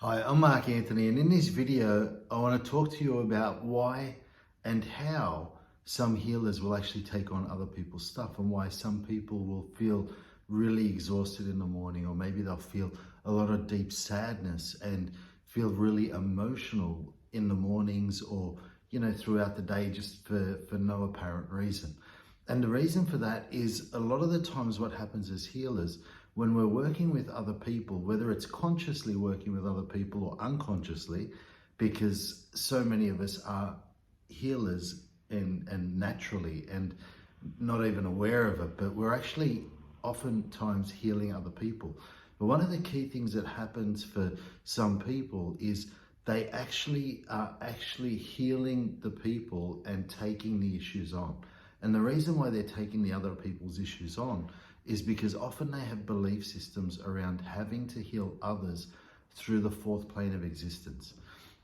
Hi, I'm Mark Anthony, and in this video, I want to talk to you about why and how some healers will actually take on other people's stuff, and why some people will feel really exhausted in the morning, or maybe they'll feel a lot of deep sadness and feel really emotional in the mornings, or throughout the day, just for no apparent reason. And the reason for that is a lot of the times what happens as healers, when we're working with other people, whether it's consciously working with other people or unconsciously, because so many of us are healers and naturally and not even aware of it, but we're actually oftentimes healing other people. But one of the key things that happens for some people is they actually are healing the people and taking the issues on. And the reason why they're taking the other people's issues on is because often they have belief systems around having to heal others through the fourth plane of existence.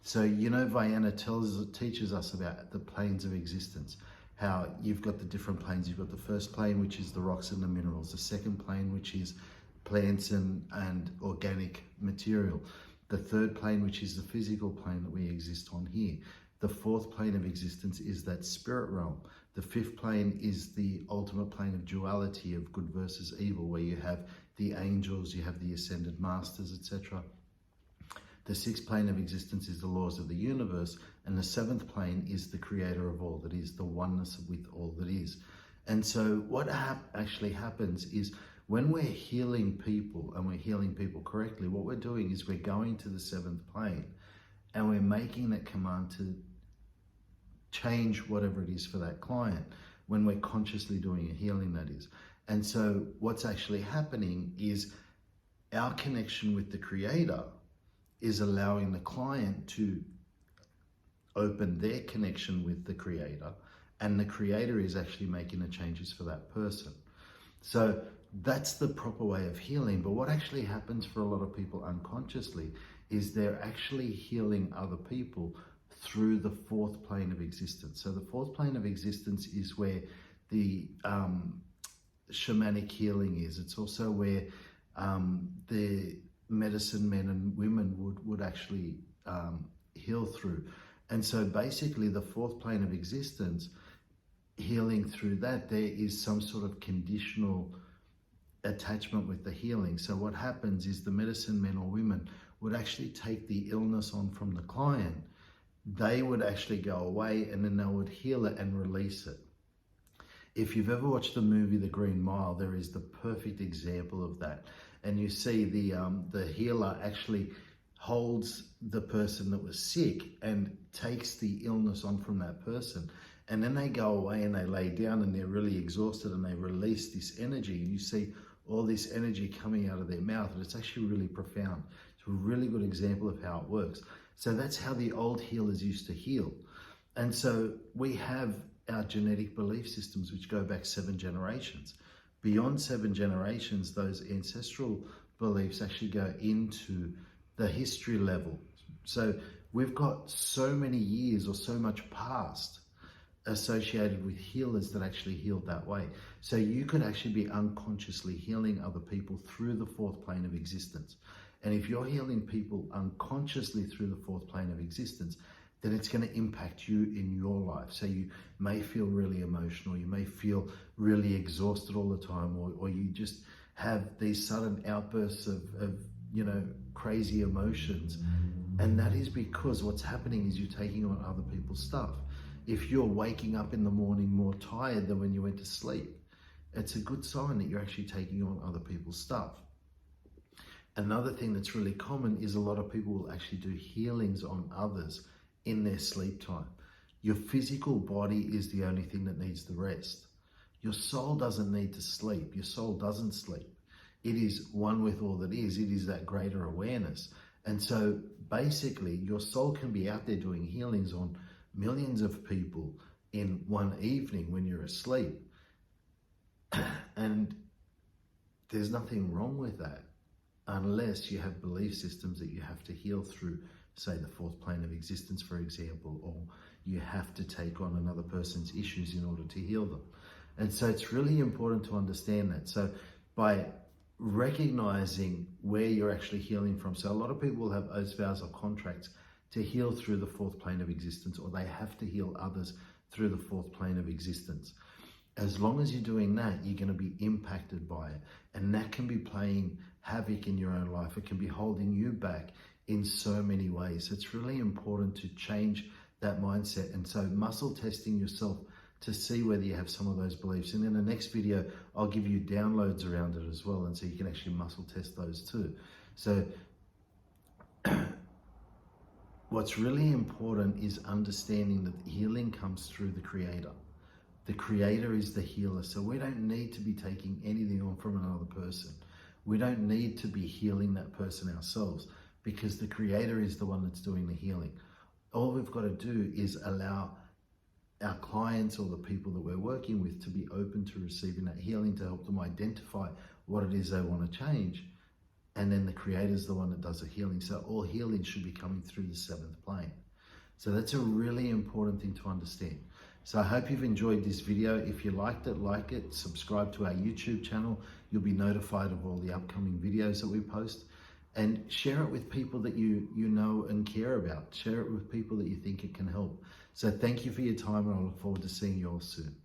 So, Vianna teaches us about the planes of existence, how you've got the different planes. You've got the first plane, which is the rocks and the minerals. The second plane, which is plants and organic material. The third plane, which is the physical plane that we exist on here. The fourth plane of existence is that spirit realm. The fifth plane is the ultimate plane of duality, of good versus evil, where you have the angels, you have the ascended masters, etc. The sixth plane of existence is the laws of the universe, and the seventh plane is the creator of all that is, the oneness with all that is. And so what actually happens is, when we're healing people and we're healing people correctly, what we're doing is we're going to the seventh plane and we're making that command to change whatever it is for that client, when we're consciously doing a healing, that is. And so what's actually happening is our connection with the creator is allowing the client to open their connection with the creator, and the creator is actually making the changes for that person. So that's the proper way of healing. But what actually happens for a lot of people unconsciously is they're actually healing other people through the fourth plane of existence. So the fourth plane of existence is where the shamanic healing is. It's also where the medicine men and women would actually heal through. And so basically the fourth plane of existence, healing through that, there is some sort of conditional attachment with the healing. So what happens is the medicine men or women would actually take the illness on from the client. They would actually go away, and then they would heal it and release it. If you've ever watched the movie The Green Mile, there is the perfect example of that. And you see the healer actually holds the person that was sick and takes the illness on from that person. And then they go away and they lay down and they're really exhausted and they release this energy. And you see all this energy coming out of their mouth, and it's actually really profound. It's a really good example of how it works. So that's how the old healers used to heal. And so we have our genetic belief systems, which go back 7 generations. Beyond 7 generations, those ancestral beliefs actually go into the history level. So we've got so many years or so much past associated with healers that actually healed that way. So you could actually be unconsciously healing other people through the fourth plane of existence. And if you're healing people unconsciously through the fourth plane of existence, then it's going to impact you in your life. So you may feel really emotional, you may feel really exhausted all the time, or you just have these sudden outbursts of crazy emotions. And that is because what's happening is you're taking on other people's stuff. If you're waking up in the morning more tired than when you went to sleep, it's a good sign that you're actually taking on other people's stuff. Another thing that's really common is a lot of people will actually do healings on others in their sleep time. Your physical body is the only thing that needs the rest. Your soul doesn't need to sleep. Your soul doesn't sleep. It is one with all that is. It is that greater awareness. And so basically your soul can be out there doing healings on millions of people in one evening when you're asleep. And there's nothing wrong with that, unless you have belief systems that you have to heal through, say the fourth plane of existence, for example, or you have to take on another person's issues in order to heal them. And so it's really important to understand that. So by recognizing where you're actually healing from. So a lot of people have oaths, vows, or contracts to heal through the fourth plane of existence, or they have to heal others through the fourth plane of existence. As long as you're doing that, you're going to be impacted by it. And that can be playing havoc in your own life. It can be holding you back in so many ways. It's really important to change that mindset. And so muscle testing yourself to see whether you have some of those beliefs. And in the next video, I'll give you downloads around it as well. And so you can actually muscle test those too. So what's really important is understanding that healing comes through the Creator. The Creator is the healer. So we don't need to be taking anything on from another person. We don't need to be healing that person ourselves, because the Creator is the one that's doing the healing. All we've got to do is allow our clients or the people that we're working with to be open to receiving that healing, to help them identify what it is they want to change. And then the Creator is the one that does the healing. So all healing should be coming through the seventh plane. So that's a really important thing to understand. So I hope you've enjoyed this video. If you liked it, like it, subscribe to our YouTube channel. You'll be notified of all the upcoming videos that we post. And share it with people that you know and care about. Share it with people that you think it can help. So thank you for your time, and I look forward to seeing you all soon.